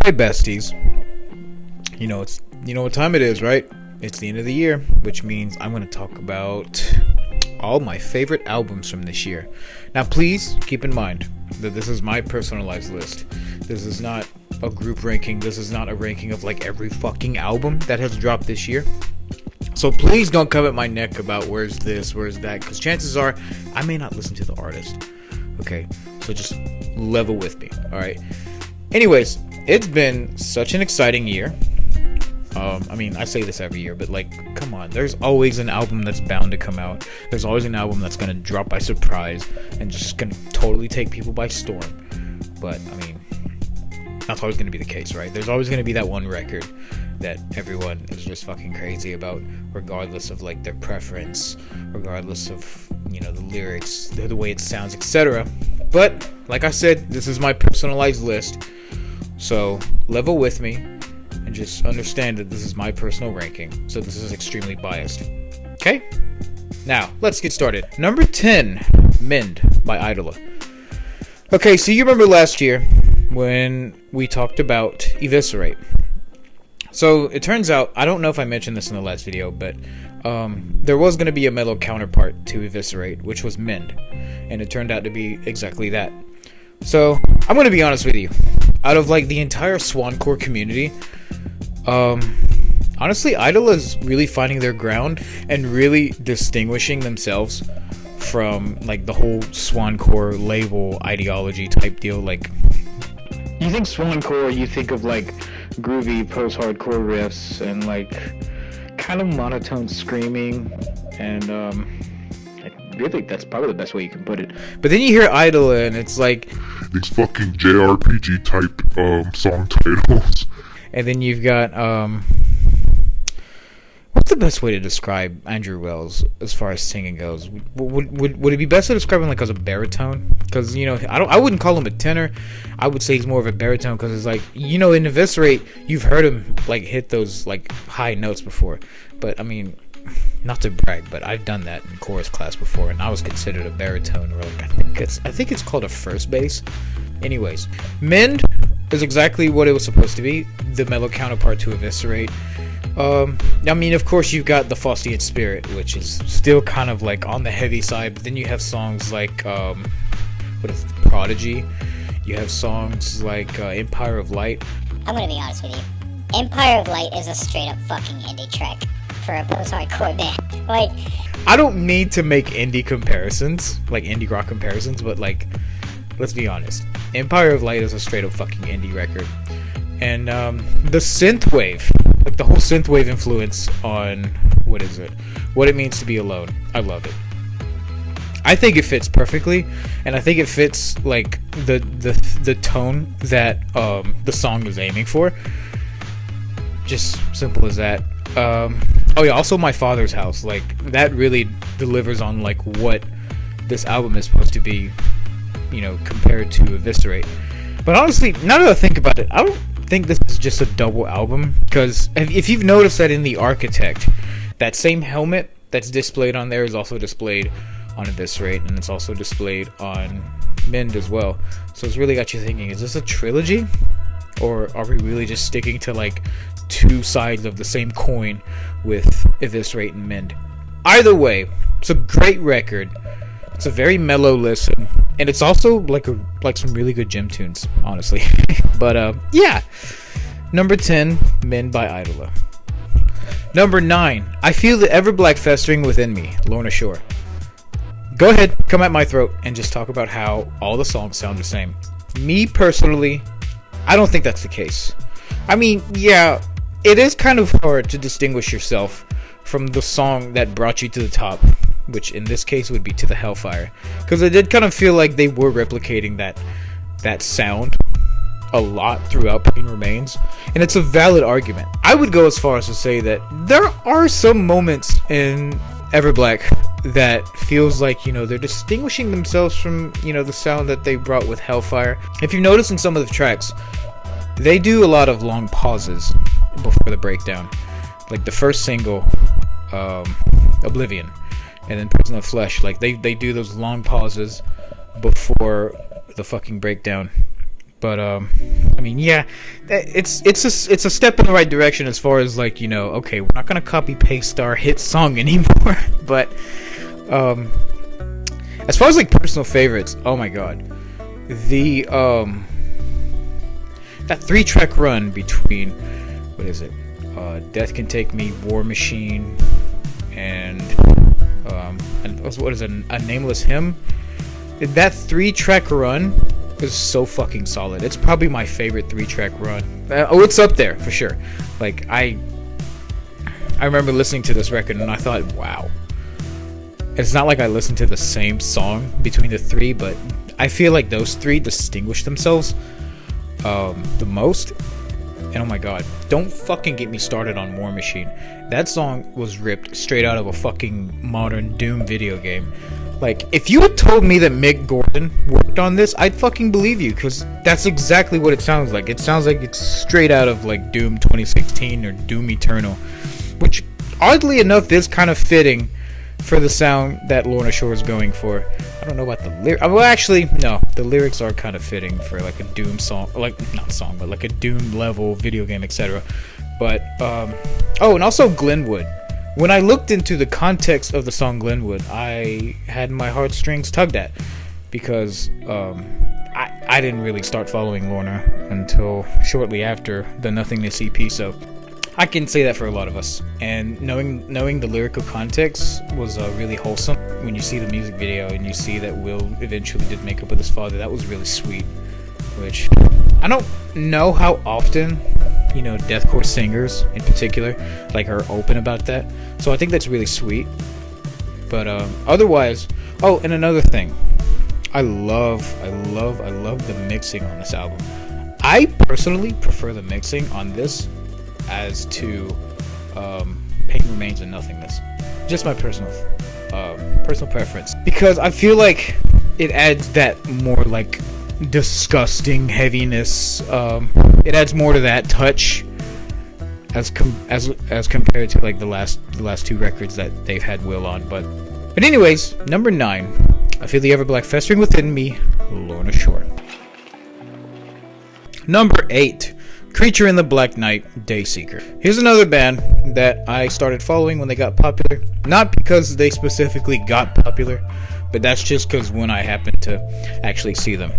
Hey besties, you know what time it is, right? It's the end of the year, which means I'm going to talk about all my favorite albums from this year. Now please keep in mind that this is my personalized list. This is not a group ranking. This is not a ranking of like every fucking album that has dropped this year. So please don't come at my neck about where's this, where's that, because chances are I may not listen to the artist. Okay, so just level with me, alright? Anyways, it's been such an exciting year. I say this every year, but like, come on, there's always an album that's bound to come out. There's always an album that's gonna drop by surprise and just gonna totally take people by storm. But, that's always gonna be the case, right? There's always gonna be that one record that everyone is just fucking crazy about, regardless of like their preference, regardless of, the lyrics, the way it sounds, etc. But, like I said, this is my personalized list. So, level with me and just understand that this is my personal ranking. So this is extremely biased. Okay? Now, let's get started. Number 10, Mend by Idola. Okay, so you remember last year when we talked about Eviscerate. So it turns out, I don't know if I mentioned this in the last video, but there was going to be a mellow counterpart to Eviscerate, which was Mend. And it turned out to be exactly that. So, I'm going to be honest with you. Out of like the entire Swancore community, honestly, Idola is really finding their ground and really distinguishing themselves from like the whole Swancore label ideology type deal. Like, you think Swancore, you think of like groovy post-hardcore riffs and like kind of monotone screaming, and I really that's probably the best way you can put it. But then you hear Idola and it's like these fucking JRPG type song titles. And then you've got what's the best way to describe Andrew Wells as far as singing goes? Would it be best to describe him like as a baritone? Because I wouldn't call him a tenor. I would say he's more of a baritone, because it's like, in Eviscerate you've heard him like hit those like high notes before. But not to brag, but I've done that in chorus class before, and I was considered a baritone, or like I think it's called a first bass. Anyways, Mend is exactly what it was supposed to be, the mellow counterpart to Eviscerate. Of course you've got the Faustian Spirit, which is still kind of like on the heavy side, but then you have songs like what is it, Prodigy. You have songs like Empire of Light. I'm gonna be honest with you. Empire of Light is a straight up fucking indie track for a post-hardcore band. Like, I don't mean to make indie comparisons, like indie rock comparisons, but like, let's be honest. Empire of Light is a straight up fucking indie record. And the synthwave, like the whole synthwave influence on what it means to be alone. I love it. I think it fits perfectly, and I think it fits like the tone that the song is aiming for. Just simple as that. Also My Father's House, like that really delivers on like what this album is supposed to be, compared to Eviscerate. But honestly, now that I think about it, I don't think this is just a double album, because if you've noticed that in The Architect, that same helmet that's displayed on there is also displayed on Eviscerate, and it's also displayed on Mend as well. So it's really got you thinking, is this a trilogy? Or are we really just sticking to like two sides of the same coin with Eviscerate and Mend? Either way, it's a great record. It's a very mellow listen, and it's also like some really good gym tunes, honestly. But yeah, number 10, Mend by Idola. Number 9, I Feel the Ever Black Festering Within Me, Lorna Shore. Go ahead, come at my throat, and just talk about how all the songs sound the same. Me personally, I don't think that's the case. Yeah, it is kind of hard to distinguish yourself from the song that brought you to the top, which in this case would be To the Hellfire, because I did kind of feel like they were replicating that sound a lot throughout Pain Remains, and it's a valid argument. I would go as far as to say that there are some moments in Everblack that feels like, they're distinguishing themselves from, the sound that they brought with Hellfire. If you notice in some of the tracks, they do a lot of long pauses before the breakdown. Like the first single, Oblivion, and then Prison of Flesh, like they do those long pauses before the fucking breakdown. But I mean, yeah, it's a step in the right direction as far as like, you know, okay, we're not gonna copy paste our hit song anymore. But as far as like personal favorites, oh my god, the that 3-track run between, what is it, Death Can Take Me, War Machine, and what is it, a Nameless Hymn. That 3-track run is so fucking solid. It's probably my favorite 3-track run. It's up there for sure. Like I remember listening to this record and I thought, wow. It's not like I listened to the same song between the three, but I feel like those three distinguish themselves the most. And oh my god, don't fucking get me started on War Machine. That song was ripped straight out of a fucking modern Doom video game. Like, if you had told me that Mick Gordon worked on this, I'd fucking believe you, because that's exactly what it sounds like. It sounds like it's straight out of, like, Doom 2016 or Doom Eternal, which, oddly enough, is kind of fitting for the sound that Lorna Shore is going for. I don't know about the lyrics. Well, actually, no, the lyrics are kind of fitting for, like, a Doom song, like, not song, but, like, a Doom-level video game, etc. But, oh, and also Glenwood. When I looked into the context of the song Glenwood, I had my heartstrings tugged at, because I didn't really start following Lorna until shortly after the Nothingness EP, so I can say that for a lot of us. And knowing the lyrical context was really wholesome. When you see the music video and you see that Will eventually did make up with his father, that was really sweet. Which, I don't know how often, you know, deathcore singers in particular, like, are open about that. So I think that's really sweet. But otherwise, oh, and another thing, I love the mixing on this album. I personally prefer the mixing on this as to Pain Remains and Nothingness. Just my personal preference, because I feel like it adds that more like disgusting heaviness. It adds more to that touch as compared to like the last two records that they've had Will on. But anyways, number 9, I Feel the Everblack Festering Within Me, Lorna Shore. Number 8, Creature in the Black Night, Dayseeker. Here's another band that I started following when they got popular. Not because they specifically got popular, but that's just because when I happened to actually see them.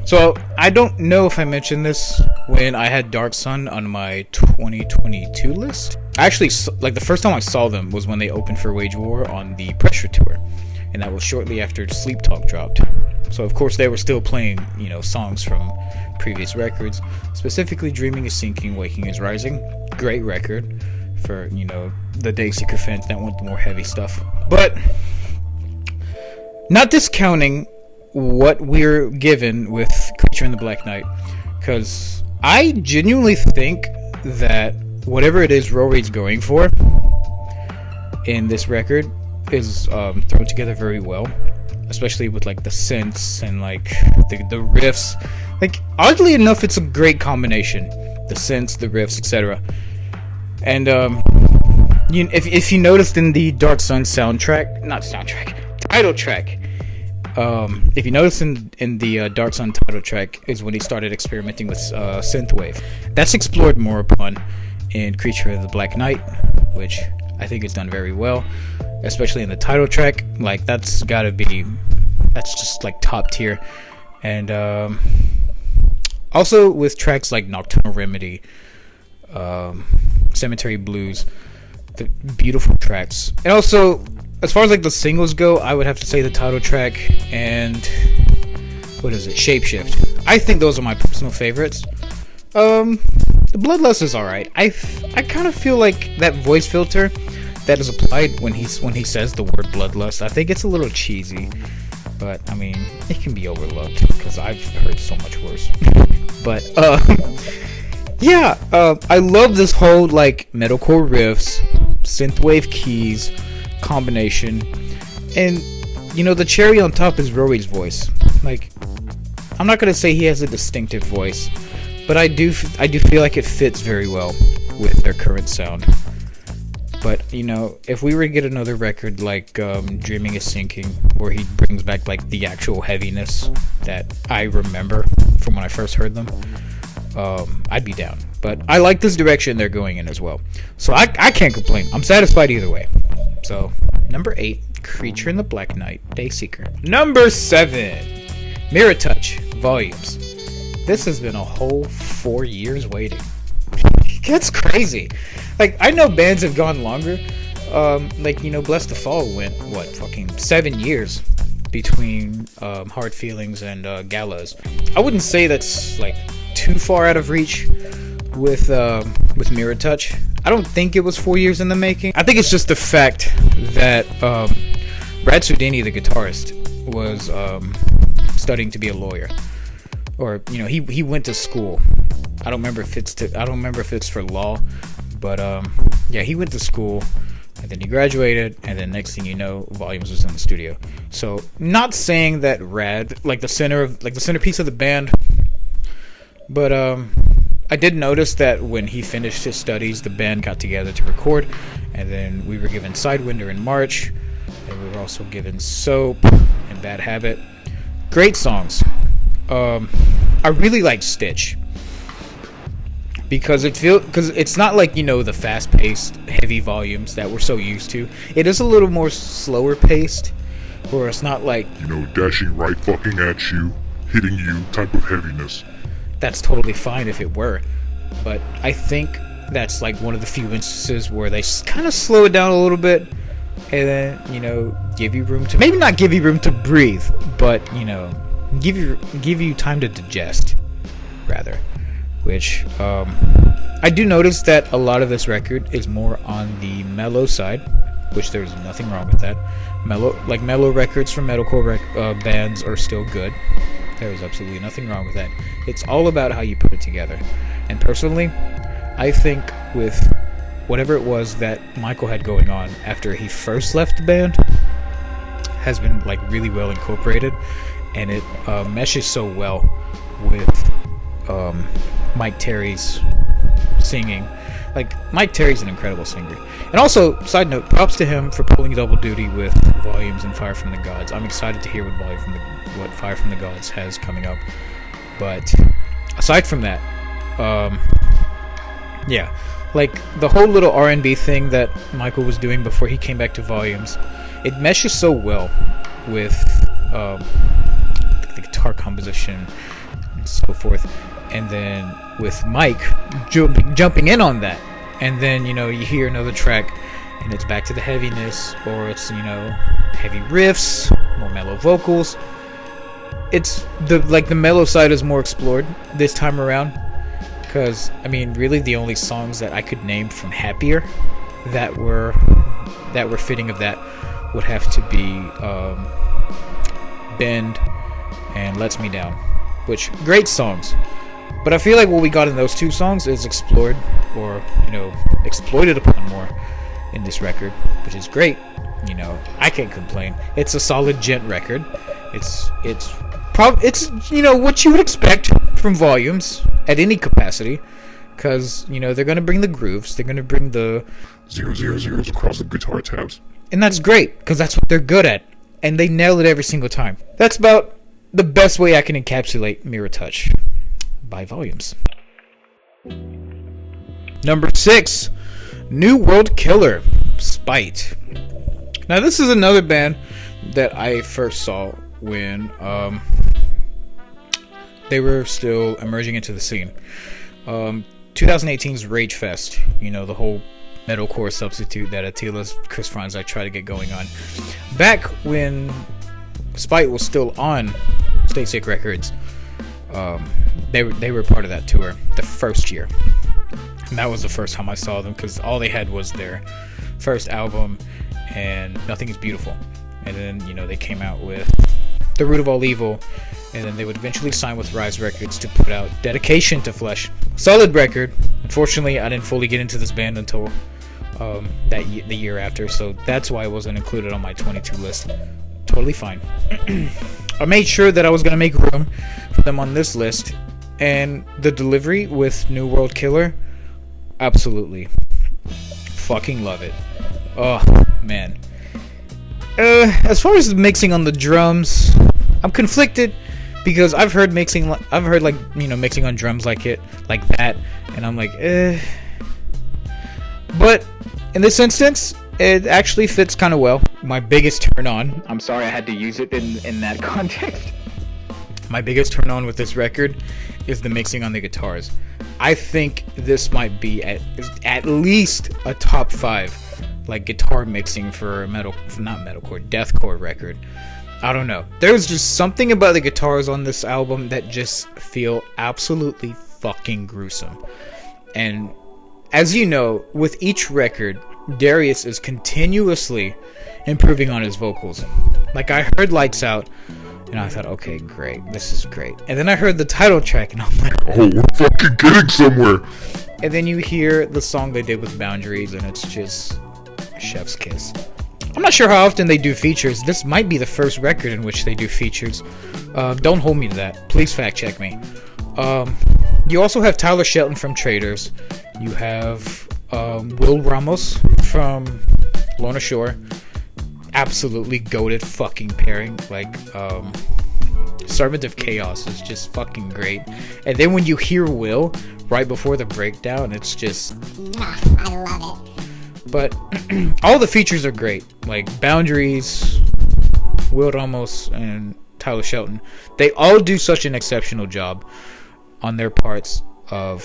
So, I don't know if I mentioned this when I had Dark Sun on my 2022 list. Actually, like, the first time I saw them was when they opened for Wage War on the Pressure Tour. And that was shortly after Sleep Talk dropped. So, of course, they were still playing, you know, songs from previous records. Specifically, Dreaming is Sinking, Waking is Rising. Great record for, you know, the Dayseeker fans that want the more heavy stuff. But, not discounting what we're given with Creature in the Black Night, because I genuinely think that whatever it is Rory's going for in this record is thrown together very well, especially with like the synths and like the riffs. Like, oddly enough, it's a great combination, the synths, the riffs, etc. And if you noticed in the Dark Sun title track, if you notice in the Dark Sun title track is when he started experimenting with synthwave. That's explored more upon in Creature of the Black Night, which I think is done very well, especially in the title track. Like, that's just like top tier. And also with tracks like Nocturnal Remedy, Cemetery Blues, the beautiful tracks. And also, as far as like the singles go, I would have to say the title track and Shapeshift. I think those are my personal favorites. The Bloodlust is alright. I kind of feel like that voice filter that is applied when he says the word Bloodlust, I think it's a little cheesy, but I mean, it can be overlooked because I've heard so much worse. But yeah, I love this whole like metalcore riffs, synthwave keys combination, and you know, the cherry on top is Rory's voice. Like, I'm not gonna say he has a distinctive voice, but I do feel like it fits very well with their current sound. But you know, if we were to get another record like Dreaming is Sinking, where he brings back like the actual heaviness that I remember from when I first heard them, I'd be down. But I like this direction they're going in as well, so I can't complain. I'm satisfied either way. So number 8, Creature in the Black Night, Dayseeker. Number 7, Mirror Touch, Volumes. This has been a whole 4 years waiting. That's crazy. Like, I know bands have gone longer. Like, you know, Bless the Fall went, what, fucking 7 years between Hard Feelings and Gallows. I wouldn't say that's, like, too far out of reach with Mirror Touch. I don't think it was 4 years in the making. I think it's just the fact that Brad Sudini, the guitarist, was studying to be a lawyer. Or, you know, he went to school. I don't remember if it's for law, but yeah, he went to school and then he graduated, and then next thing you know, Volumes was in the studio. So, not saying that Rad, like the centerpiece of the band, but I did notice that when he finished his studies, the band got together to record, and then we were given Sidewinder in March, and we were also given Soap and Bad Habit. Great songs. I really like Stitch because it's not like, you know, the fast-paced, heavy Volumes that we're so used to. It is a little more slower paced, where it's not like, You know, dashing right fucking at you, hitting you type of heaviness. that's totally fine if it were, but I think that's like one of the few instances where they kind of slow it down a little bit, and then, you know, give you room to, maybe not give you room to breathe, but, you know, give you time to digest, rather. Which I do notice that a lot of this record is more on the mellow side, which there's nothing wrong with that. Mellow records from metalcore bands are still good. There is absolutely nothing wrong with that. It's all about how you put it together. And personally, I think with whatever it was that Michael had going on after he first left the band has been like really well incorporated, and it meshes so well with Mike Terry's singing. Like, Mike Terry's an incredible singer. And also, side note, props to him for pulling double duty with Volumes and Fire from the Gods. I'm excited to hear what Fire from the Gods has coming up. But aside from that, yeah, like the whole little R&B thing that Michael was doing before he came back to Volumes, it meshes so well with the guitar composition and so forth. And then with Mike jumping in on that, and then, you know, you hear another track and it's back to the heaviness, or it's, you know, heavy riffs, more mellow vocals. It's the mellow side is more explored this time around, because I mean, really the only songs that I could name from Happier that were fitting of that would have to be Bend and Lets Me Down, which great songs. But I feel like what we got in those two songs is explored, or, you know, exploited upon more in this record, which is great. You know, I can't complain. It's a solid gent record. It's you know, what you would expect from Volumes at any capacity, because, you know, they're gonna bring the grooves, they're gonna bring the 000s across the guitar tabs. and that's great, because that's what they're good at, and they nail it every single time. That's about the best way I can encapsulate Mirror Touch by Volumes. Number 6, New World Killer, Spite. Now, this is another band that I first saw when they were still emerging into the scene. 2018's Rage Fest, you know, the whole metalcore substitute that Attila's Chris Franzak tried to get going on. Back when Spite was still on Stay Sick Records, they were part of that tour the first year, and that was the first time I saw them, because all they had was their first album and Nothing Is Beautiful, and then, you know, they came out with The Root of All Evil, and then they would eventually sign with Rise Records to put out Dedication to Flesh. Solid record. Unfortunately, I didn't fully get into this band until the year after, so that's why it wasn't included on my 22 list. Totally fine. I made sure that I was going to make room for them on this list, and the delivery with New World Killer, absolutely fucking love it. Oh man. As far as mixing on the drums, I'm conflicted because I've heard mixing on drums like that, and I'm like, But in this instance, it actually fits kind of well. My biggest turn on. I'm sorry I had to use it in that context. My biggest turn on with this record is the mixing on the guitars. I think this might be at least a top 5 like guitar mixing for a deathcore record. I don't know. There's just something about the guitars on this album that just feel absolutely fucking gruesome. And as you know, with each record, Darius is continuously improving on his vocals. Like, I heard Lights Out, and I thought, okay, great, this is great. And then I heard the title track, and I'm like, oh, we're fucking getting somewhere. And then you hear the song they did with Boundaries, and it's just chef's kiss. I'm not sure how often they do features. This might be the first record in which they do features. Don't hold me to that. Please fact check me. You also have Tyler Shelton from Traders. You have Will Ramos from Lorna Shore. Absolutely goated fucking pairing. Like, Servant of Chaos is just fucking great. And then when you hear Will right before the breakdown, it's just... I love it. But all the features are great. Like Boundaries, Will Ramos, and Tyler Shelton. They all do such an exceptional job on their parts of,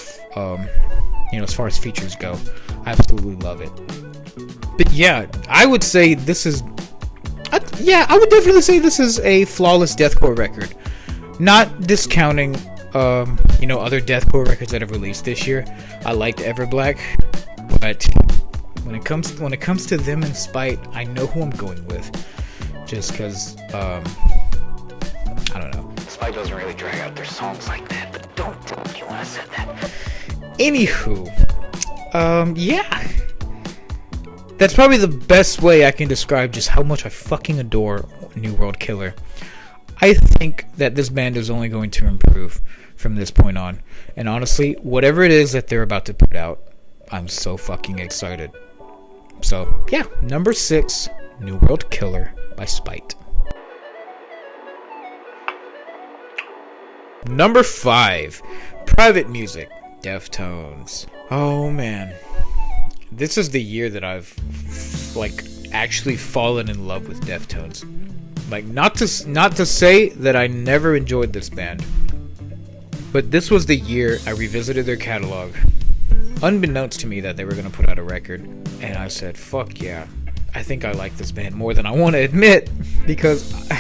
as far as features go. I absolutely love it. But yeah, I would say this is... I would definitely say this is a flawless deathcore record. Not discounting, other deathcore records that have released this year. I liked Everblack, but when it comes to Them and Spite, I know who I'm going with. Just because, I don't know. Spite doesn't really drag out their songs like that, but don't tell me when I said that. Anywho, yeah. That's probably the best way I can describe just how much I fucking adore New World Killer. I think that this band is only going to improve from this point on. And honestly, whatever it is that they're about to put out, I'm so fucking excited. So, yeah, number 6, New World Killer by Spite. Number 5, Private Music, Deftones. Oh man. This is the year that I've actually fallen in love with Deftones. Like, not to say that I never enjoyed this band, but this was the year I revisited their catalog, unbeknownst to me that they were going to put out a record, and I said, fuck yeah, I think I like this band more than I want to admit, because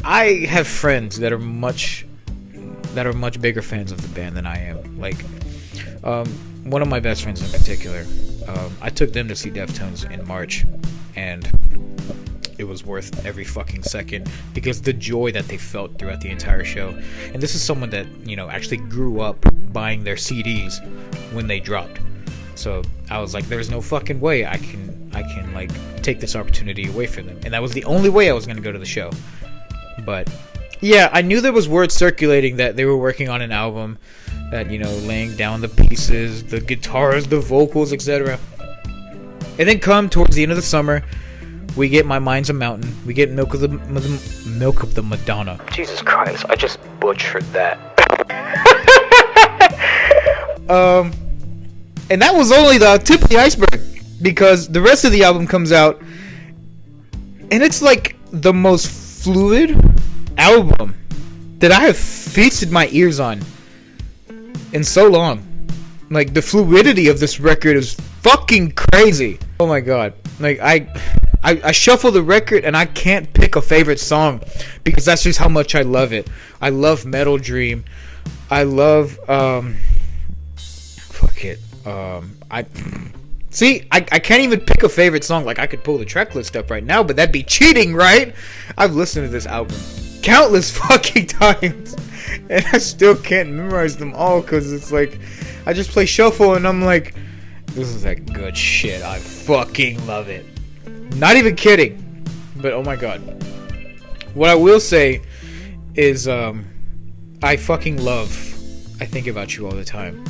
I have friends that are much bigger fans of the band than I am. Like, one of my best friends in particular, I took them to see Deftones in March, and it was worth every fucking second because the joy that they felt throughout the entire show. And this is someone that, actually grew up buying their CDs when they dropped. So I was like, there's no fucking way I can like take this opportunity away from them. And that was the only way I was going to go to the show. But yeah, I knew there was word circulating that they were working on an album that, laying down the pieces, the guitars, the vocals, etc. And then come towards the end of the summer, we get My Mind's a Mountain. We get Milk of the Madonna. Jesus Christ, I just butchered that. And that was only the tip of the iceberg, because the rest of the album comes out, and it's like the most fluid album that I have feasted my ears on in so long. Like, the fluidity of this record is fucking crazy. Oh my god. Like, I shuffle the record and I can't pick a favorite song because that's just how much I love it. I love Metal Dream. I love fuck it. I can't even pick a favorite song. Like, I could pull the track list up right now, but that'd be cheating, right? I've listened to this album countless fucking times, and I still can't memorize them all because it's like I just play shuffle and I'm like, this is like good shit. I fucking love it. Not even kidding. But oh my god. What I will say is I fucking love I Think About You All the Time.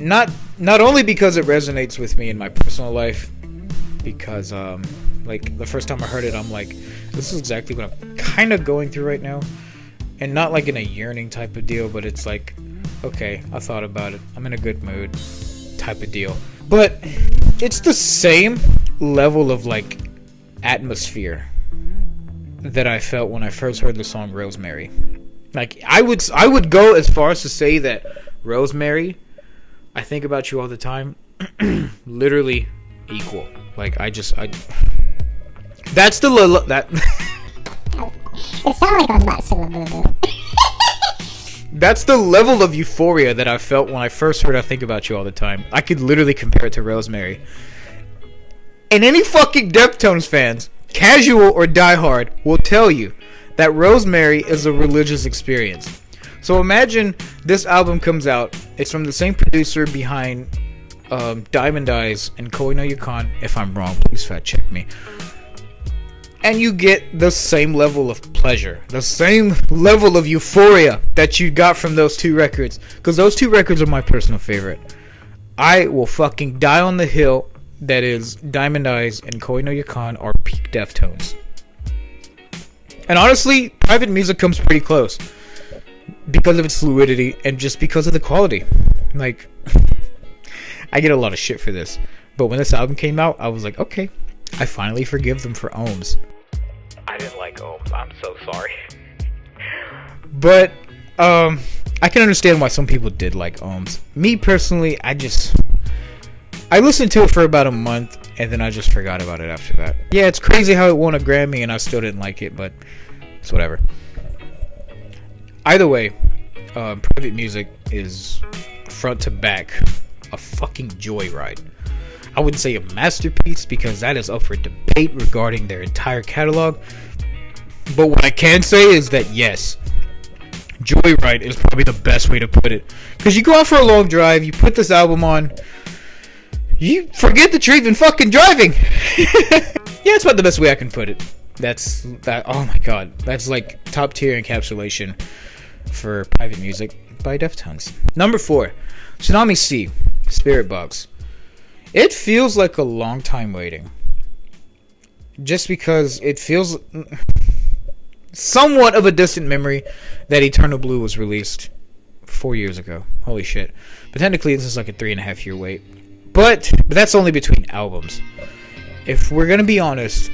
not only because it resonates with me in my personal life, because like the first time I heard it, I'm like, this is exactly what I'm kind of going through right now, and not like in a yearning type of deal, but it's like, okay, I thought about it, I'm in a good mood type of deal. But it's the same level of like atmosphere that I felt when I first heard the song Rosemary. Like I would go as far as to say that Rosemary, I think about you all the time, literally equal. Like that's the that It sounded like I was about to sing a boo-boo. that's the level of euphoria that I felt when I first heard I Think About You All the Time. I could literally compare it to Rosemary. And any fucking Deftones fans, casual or diehard, will tell you that Rosemary is a religious experience. So imagine this album comes out. It's from the same producer behind Diamond Eyes and Koi no Yukon. If I'm wrong, please fact check me. And you get the same level of pleasure, the same level of euphoria that you got from those two records. Because those two records are my personal favorite. I will fucking die on the hill that is Diamond Eyes and Koi no Yukon are peak Deftones. And honestly, Private Music comes pretty close. Because of its fluidity and just because of the quality. Like, I get a lot of shit for this. But when this album came out, I was like, okay, I finally forgive them for Ohms. I didn't like Ohms. I'm so sorry. But I can understand why some people did like Ohms. Me personally, I listened to it for about a month and then I just forgot about it after that. Yeah, it's crazy how it won a Grammy and I still didn't like it, but it's whatever. Either way, Private Music is front to back a fucking joyride. I wouldn't say a masterpiece because that is up for debate regarding their entire catalog. But what I can say is that yes, joyride is probably the best way to put it. Because you go out for a long drive, you put this album on, you forget that you're even fucking driving. Yeah, it's about the best way I can put it. That's that. Oh my god, that's like top tier encapsulation for Private Music by Deftones. Number 4, Tsunami Sea, Spiritbox. It feels like a long time waiting. Just because it feels somewhat of a distant memory that Eternal Blue was released 4 years ago. Holy shit. But technically this is like a 3.5 year wait. But that's only between albums. If we're gonna be honest,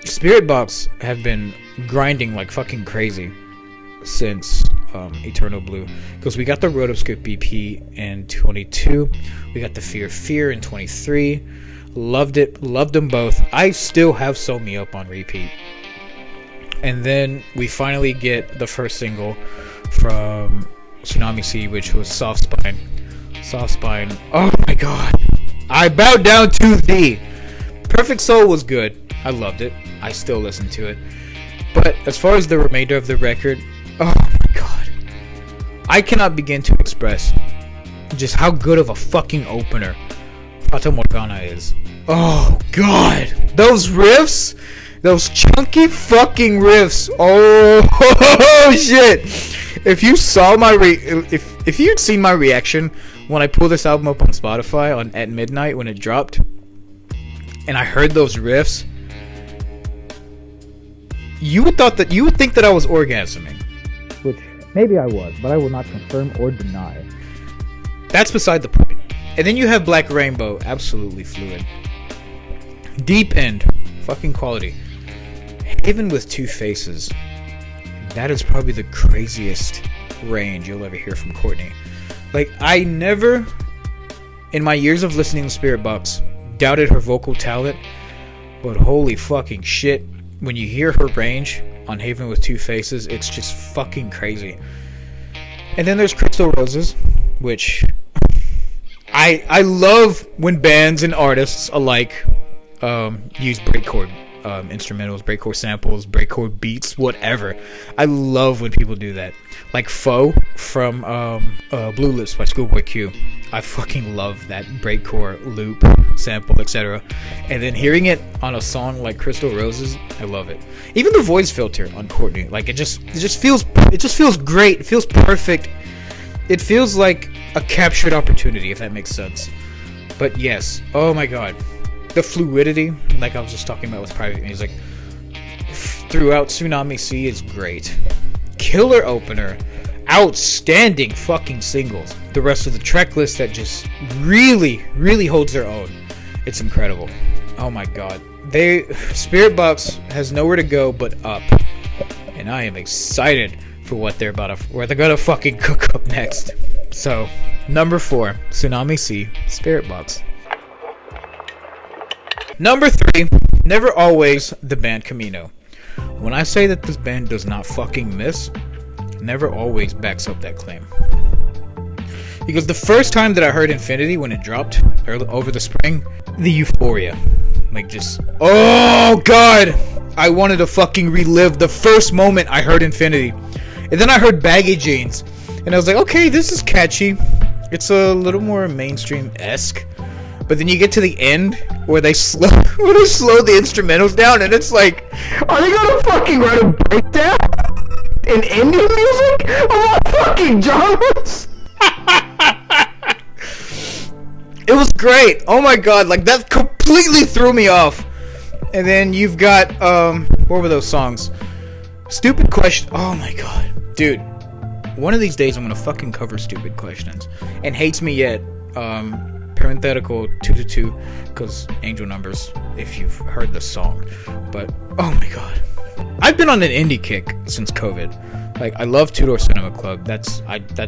Spiritbox have been grinding like fucking crazy since Eternal Blue, because we got the Rotoscope BP in 22, we got the Fear in 23, loved them both. I still have Sew Me Up on repeat. And then we finally get the first single from Tsunami Sea, which was Soft Spine. Oh my god, I bow down to thee. Perfect Soul was good, I loved it, I still listen to it. But as far as the remainder of the record, oh my god, I cannot begin to express just how good of a fucking opener Fata Morgana is. Oh god, those riffs, those chunky fucking riffs. Oh shit! If you saw my if you'd seen my reaction when I pulled this album up on Spotify at midnight when it dropped, and I heard those riffs, you would think that I was orgasming. Which maybe I was, but I will not confirm or deny. That's beside the point. And then you have Black Rainbow, absolutely fluid. Deep End, fucking quality. Haven with Two Faces. That is probably the craziest range you'll ever hear from Courtney. Like, I never, in my years of listening to Spiritbox, doubted her vocal talent, but holy fucking shit, when you hear her range on Haven with Two Faces, it's just fucking crazy. And then there's Crystal Roses, which I love when bands and artists alike use breakcore instrumentals, breakcore samples, breakcore beats, whatever. I love when people do that. Like Foe from Blue Lips by Schoolboy Q. I fucking love that breakcore loop, sample, etc. And then hearing it on a song like Crystal Roses, I love it. Even the voice filter on Courtney, like it just feels great. It feels perfect. It feels like a captured opportunity, if that makes sense. But yes, oh my god, the fluidity, like I was just talking about with private music, throughout Tsunami Sea is great. Killer opener, outstanding fucking singles. The rest of the track list that just really, really holds their own. It's incredible. Oh my god. Spiritbox has nowhere to go but up. And I am excited for what they're gonna fucking cook up next. So, number 4, Tsunami Sea, Spiritbox. Number 3, Never Always, the band Camino. When I say that this band does not fucking miss, Never Always backs up that claim. Because the first time that I heard Infinity when it dropped over the spring, the euphoria, like just, oh god, I wanted to fucking relive the first moment I heard Infinity. And then I heard Baggy Jeans, and I was like, okay, this is catchy. It's a little more mainstream-esque. But then you get to the end where they slow the instrumentals down, and it's like, are they gonna fucking write a breakdown in indie music of all fucking genres? It was great. Oh my god, like that completely threw me off. And then you've got what were those songs? Stupid Question. Oh my god, dude. One of these days I'm gonna fucking cover Stupid Questions. And Hates Me Yet. Parenthetical 222 because angel numbers. If you've heard the song, but oh my god, I've been on an indie kick since COVID. Like I love Two Door Cinema Club. That's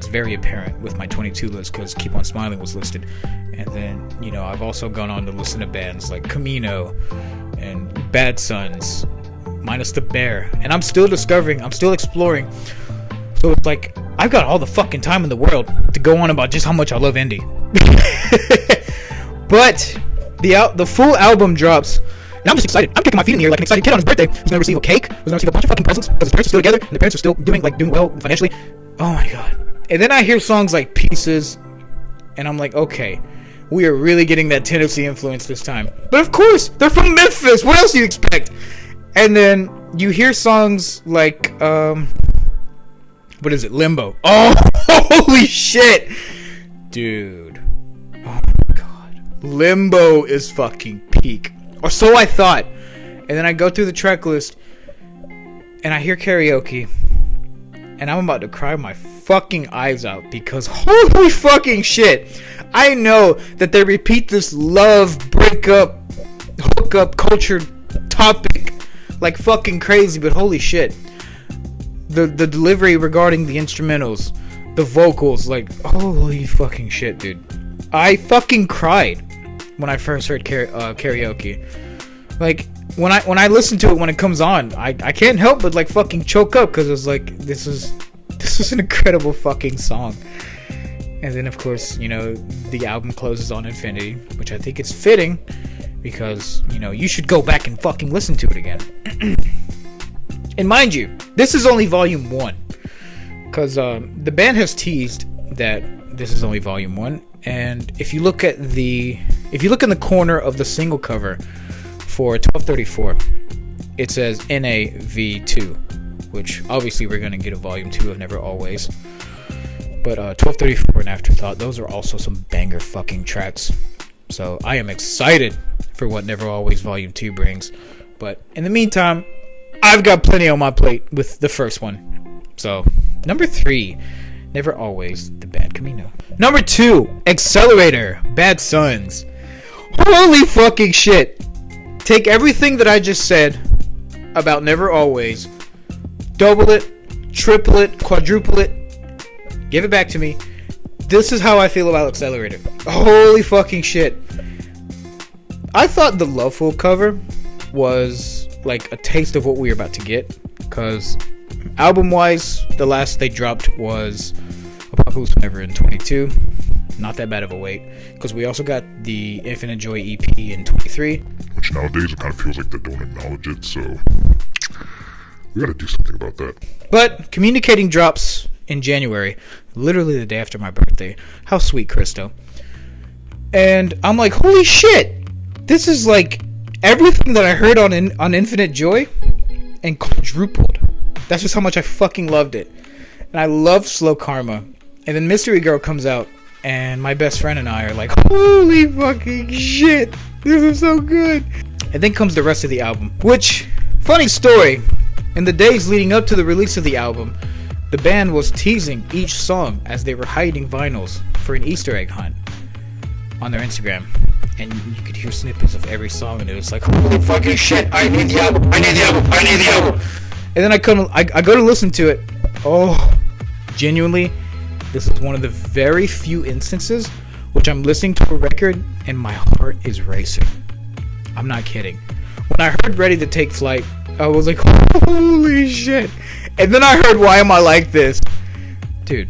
very apparent with my 22 list because Keep On Smiling was listed. And then, you know, I've also gone on to listen to bands like Camino and Bad Sons, minus the Bear. And I'm still discovering, I'm still exploring. So it's like, I've got all the fucking time in the world to go on about just how much I love indie. But the full album drops, and I'm just excited. I'm kicking my feet in the air like an excited kid on his birthday who's gonna receive a cake, who's gonna receive a bunch of fucking presents because his parents are still together and the parents are still doing well financially. Oh my god. And then I hear songs like Pieces, and I'm like, okay, we are really getting that Tennessee influence this time. But of course, they're from Memphis. What else do you expect? And then you hear songs like, what is it? Limbo. Oh, holy shit. Dude. Oh my god. Limbo is fucking peak. Or so I thought. And then I go through the track list, and I hear Karaoke, and I'm about to cry my fucking eyes out because holy fucking shit. I know that they repeat this love, breakup, hookup culture topic like fucking crazy, but holy shit. The delivery regarding the instrumentals, the vocals, like holy fucking shit, dude. I fucking cried when I first heard Karaoke. Like when I listen to it when it comes on, I can't help but like fucking choke up because it's like this is an incredible fucking song. And then of course, you know, the album closes on Infinity, which I think is fitting because, you know, you should go back and fucking listen to it again. And mind you, this is only volume 1 because the band has teased that this is only volume 1. And if you look in the corner of the single cover for 1234, it says NAV2, which obviously we're gonna get a volume 2 of Never Always. But 1234 and Afterthought, those are also some banger fucking tracks. So I am excited for what Never Always volume 2 brings. But in the meantime, I've got plenty on my plate with the first one. So number 3, Never Always, the band Camino. Number 2, Accelerator, Bad Sons. Holy fucking shit. Take everything that I just said about Never Always, double it, triple it, quadruple it, give it back to me. This is how I feel about Accelerator. Holy fucking shit. I thought the Loveful cover was like a taste of what we were about to get, because album-wise, the last they dropped was Apocalypse Whenever in 22. Not that bad of a wait, because we also got the Infinite Joy EP in 23. Which nowadays it kind of feels like they don't acknowledge it, so we gotta do something about that. But Communicating drops in January, literally the day after my birthday. How sweet, Christo. And I'm like, holy shit! This is like everything that I heard on Infinite Joy and quadrupled. That's just how much I fucking loved it. And I love Slow Karma. And then Mystery Girl comes out, And my best friend and I are like, holy fucking shit, this is so good. And then comes the rest of the album, which, funny story, in the days leading up to the release of the album, the band was teasing each song as they were hiding vinyls for an Easter egg hunt on their Instagram. And you could hear snippets of every song, and it was like, holy fucking shit, I need the album, I need the album, I need the album. And then I go to listen to it. Oh, genuinely, this is one of the very few instances which I'm listening to a record and my heart is racing. I'm not kidding. When I heard Ready to Take Flight, I was like, holy shit. And then I heard Why Am I Like This? Dude,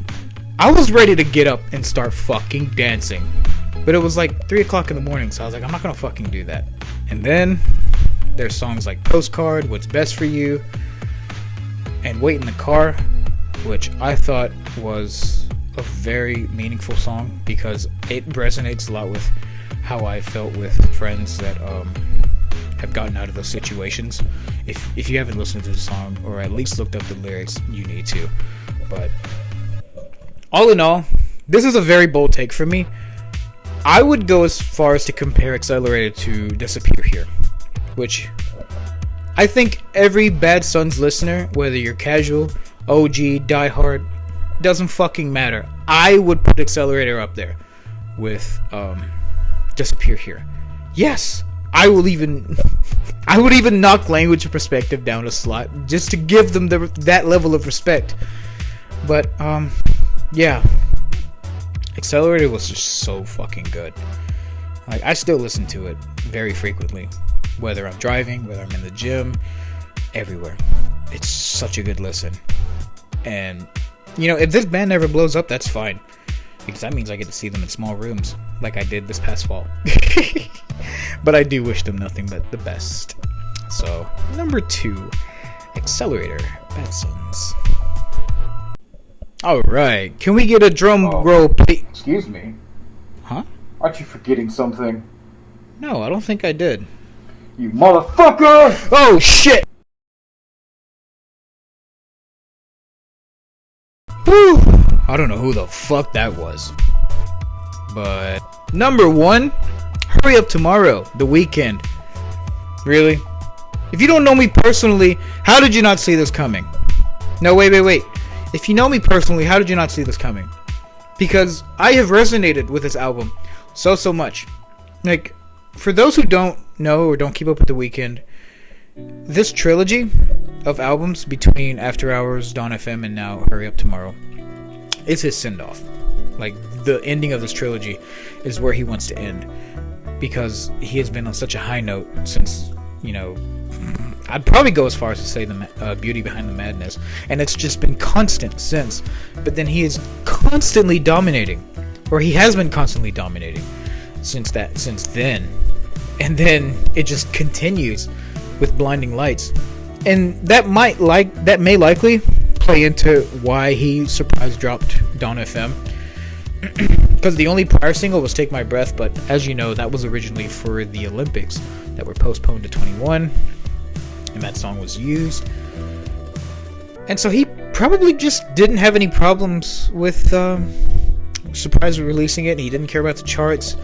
I was ready to get up and start fucking dancing. But it was like 3 o'clock in the morning, so I was like, I'm not gonna fucking do that. And then there's songs like Postcard, What's Best for You, and Wait in the Car, which I thought was a very meaningful song because it resonates a lot with how I felt with friends that have gotten out of those situations. If you haven't listened to the song or at least looked up the lyrics, you need to. But all in all, this is a very bold take for me. I would go as far as to compare Accelerated to Disappear Here, which I think every Bad Sons listener, whether you're casual, OG, diehard, doesn't fucking matter. I would put Accelerator up there with Disappear Here. Yes, I would even knock Language Perspective down a slot just to give them that level of respect. But yeah, Accelerator was just so fucking good. Like, I still listen to it very frequently, whether I'm driving, whether I'm in the gym, everywhere. It's such a good listen. And you know, if this band never blows up, that's fine, because that means I get to see them in small rooms like I did this past fall. But I do wish them nothing but the best. So, number 2, Accelerator, Bad Sons. Alright, can we get a drum roll, please? Excuse me. Huh? Aren't you forgetting something? No, I don't think I did. You motherfucker! Oh, shit! Whew. I don't know who the fuck that was. But number 1, Hurry Up Tomorrow, The Weeknd. Really? If you don't know me personally, how did you not see this coming? No, wait. If you know me personally, how did you not see this coming? Because I have resonated with this album so much. Like, for those who don't know or don't keep up with The Weeknd, this trilogy of albums between After Hours, Dawn FM, and now Hurry Up Tomorrow is his send-off. Like, the ending of this trilogy is where he wants to end, because he has been on such a high note since, you know, I'd probably go as far as to say the Beauty Behind the Madness, and it's just been constant since. But then he is constantly dominating, or he has been constantly dominating since then, and then it just continues with Blinding Lights, and that may likely play into why he surprise dropped Dawn FM, because the only prior single was Take My Breath, but as you know, that was originally for the Olympics that were postponed to 21, and that song was used, and so he probably just didn't have any problems with surprise releasing it, and he didn't care about the charts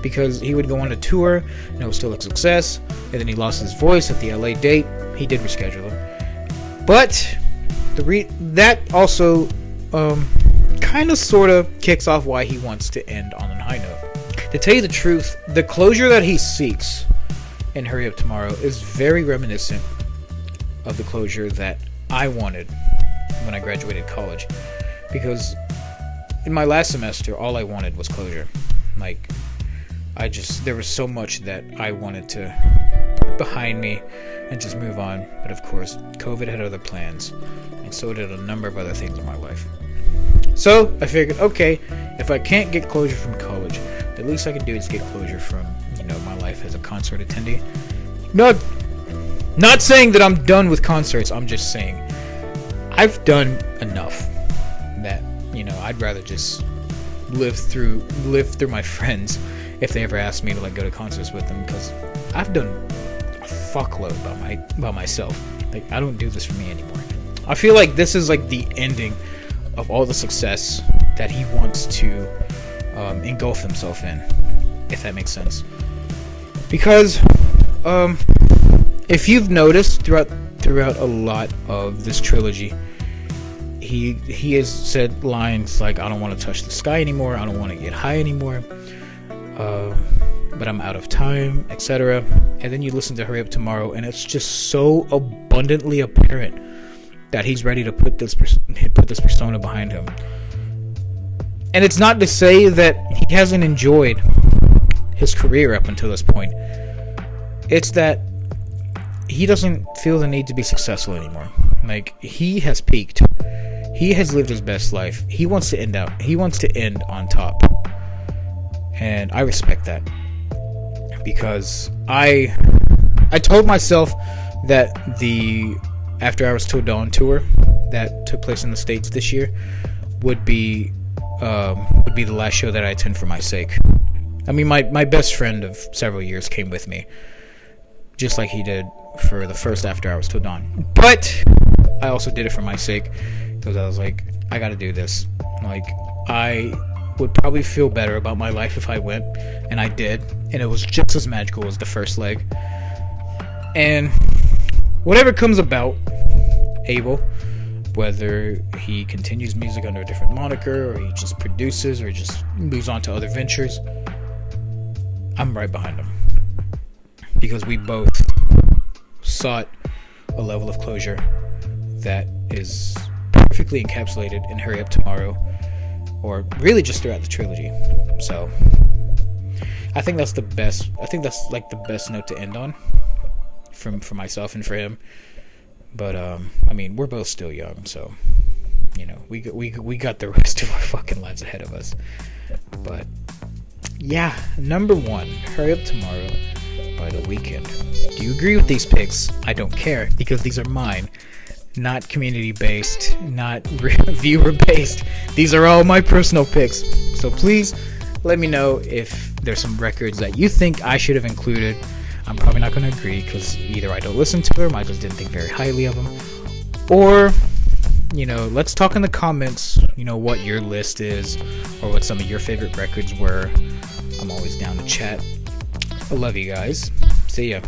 because he would go on a tour and it was still a success, and then he lost his voice at the LA date. He did reschedule it, but that also kind of sort of kicks off why he wants to end on a high note. To tell you the truth, the closure that he seeks in Hurry Up Tomorrow is very reminiscent of the closure that I wanted when I graduated college, because in my last semester all I wanted was closure. Like, there was so much that I wanted to put behind me and just move on, but of course COVID had other plans, and so did a number of other things in my life. So I figured, okay, if I can't get closure from college, the least I can do is get closure from, you know, my life as a concert attendee. Not saying that I'm done with concerts, I'm just saying I've done enough that, you know, I'd rather just live through my friends if they ever ask me to like go to concerts with them, because I've done a fuckload by myself. Like, I don't do this for me anymore. I feel like this is like the ending of all the success that he wants to engulf himself in, if that makes sense. Because if you've noticed throughout a lot of this trilogy, he has said lines like, I don't want to touch the sky anymore, I don't want to get high anymore, but I'm out of time, etc. And then you listen to Hurry Up Tomorrow, and it's just so abundantly apparent that he's ready to put this persona behind him. And it's not to say that he hasn't enjoyed his career up until this point. It's that he doesn't feel the need to be successful anymore. Like, he has peaked. He has lived his best life. He wants to end on top. And I respect that. Because I told myself that the After Hours Till Dawn tour that took place in the States this year would be the last show that I attend for my sake. I mean, my best friend of several years came with me, just like he did for the first After Hours Till Dawn. But I also did it for my sake, because I was like, I gotta do this. Like, I would probably feel better about my life if I went, and I did, and it was just as magical as the first leg. And whatever comes about Abel, whether he continues music under a different moniker, or he just produces, or just moves on to other ventures, I'm right behind him, because we both sought a level of closure that is perfectly encapsulated in Hurry Up Tomorrow, or really just throughout the trilogy. So I think that's the best. I think that's like the best note to end on, for myself and for him. But I mean, we're both still young, so you know, we got the rest of our fucking lives ahead of us. But yeah, number 1, Hurry Up Tomorrow by The Weeknd. Do you agree with these picks? I don't care, because these are mine, not community based, not viewer based. These are all my personal picks. So please let me know if there's some records that you think I should have included. I'm probably not going to agree, because either I don't listen to them, I just didn't think very highly of them, or, you know, let's talk in the comments, you know, what your list is, or what some of your favorite records were. I'm always down to chat. I love you guys. See ya.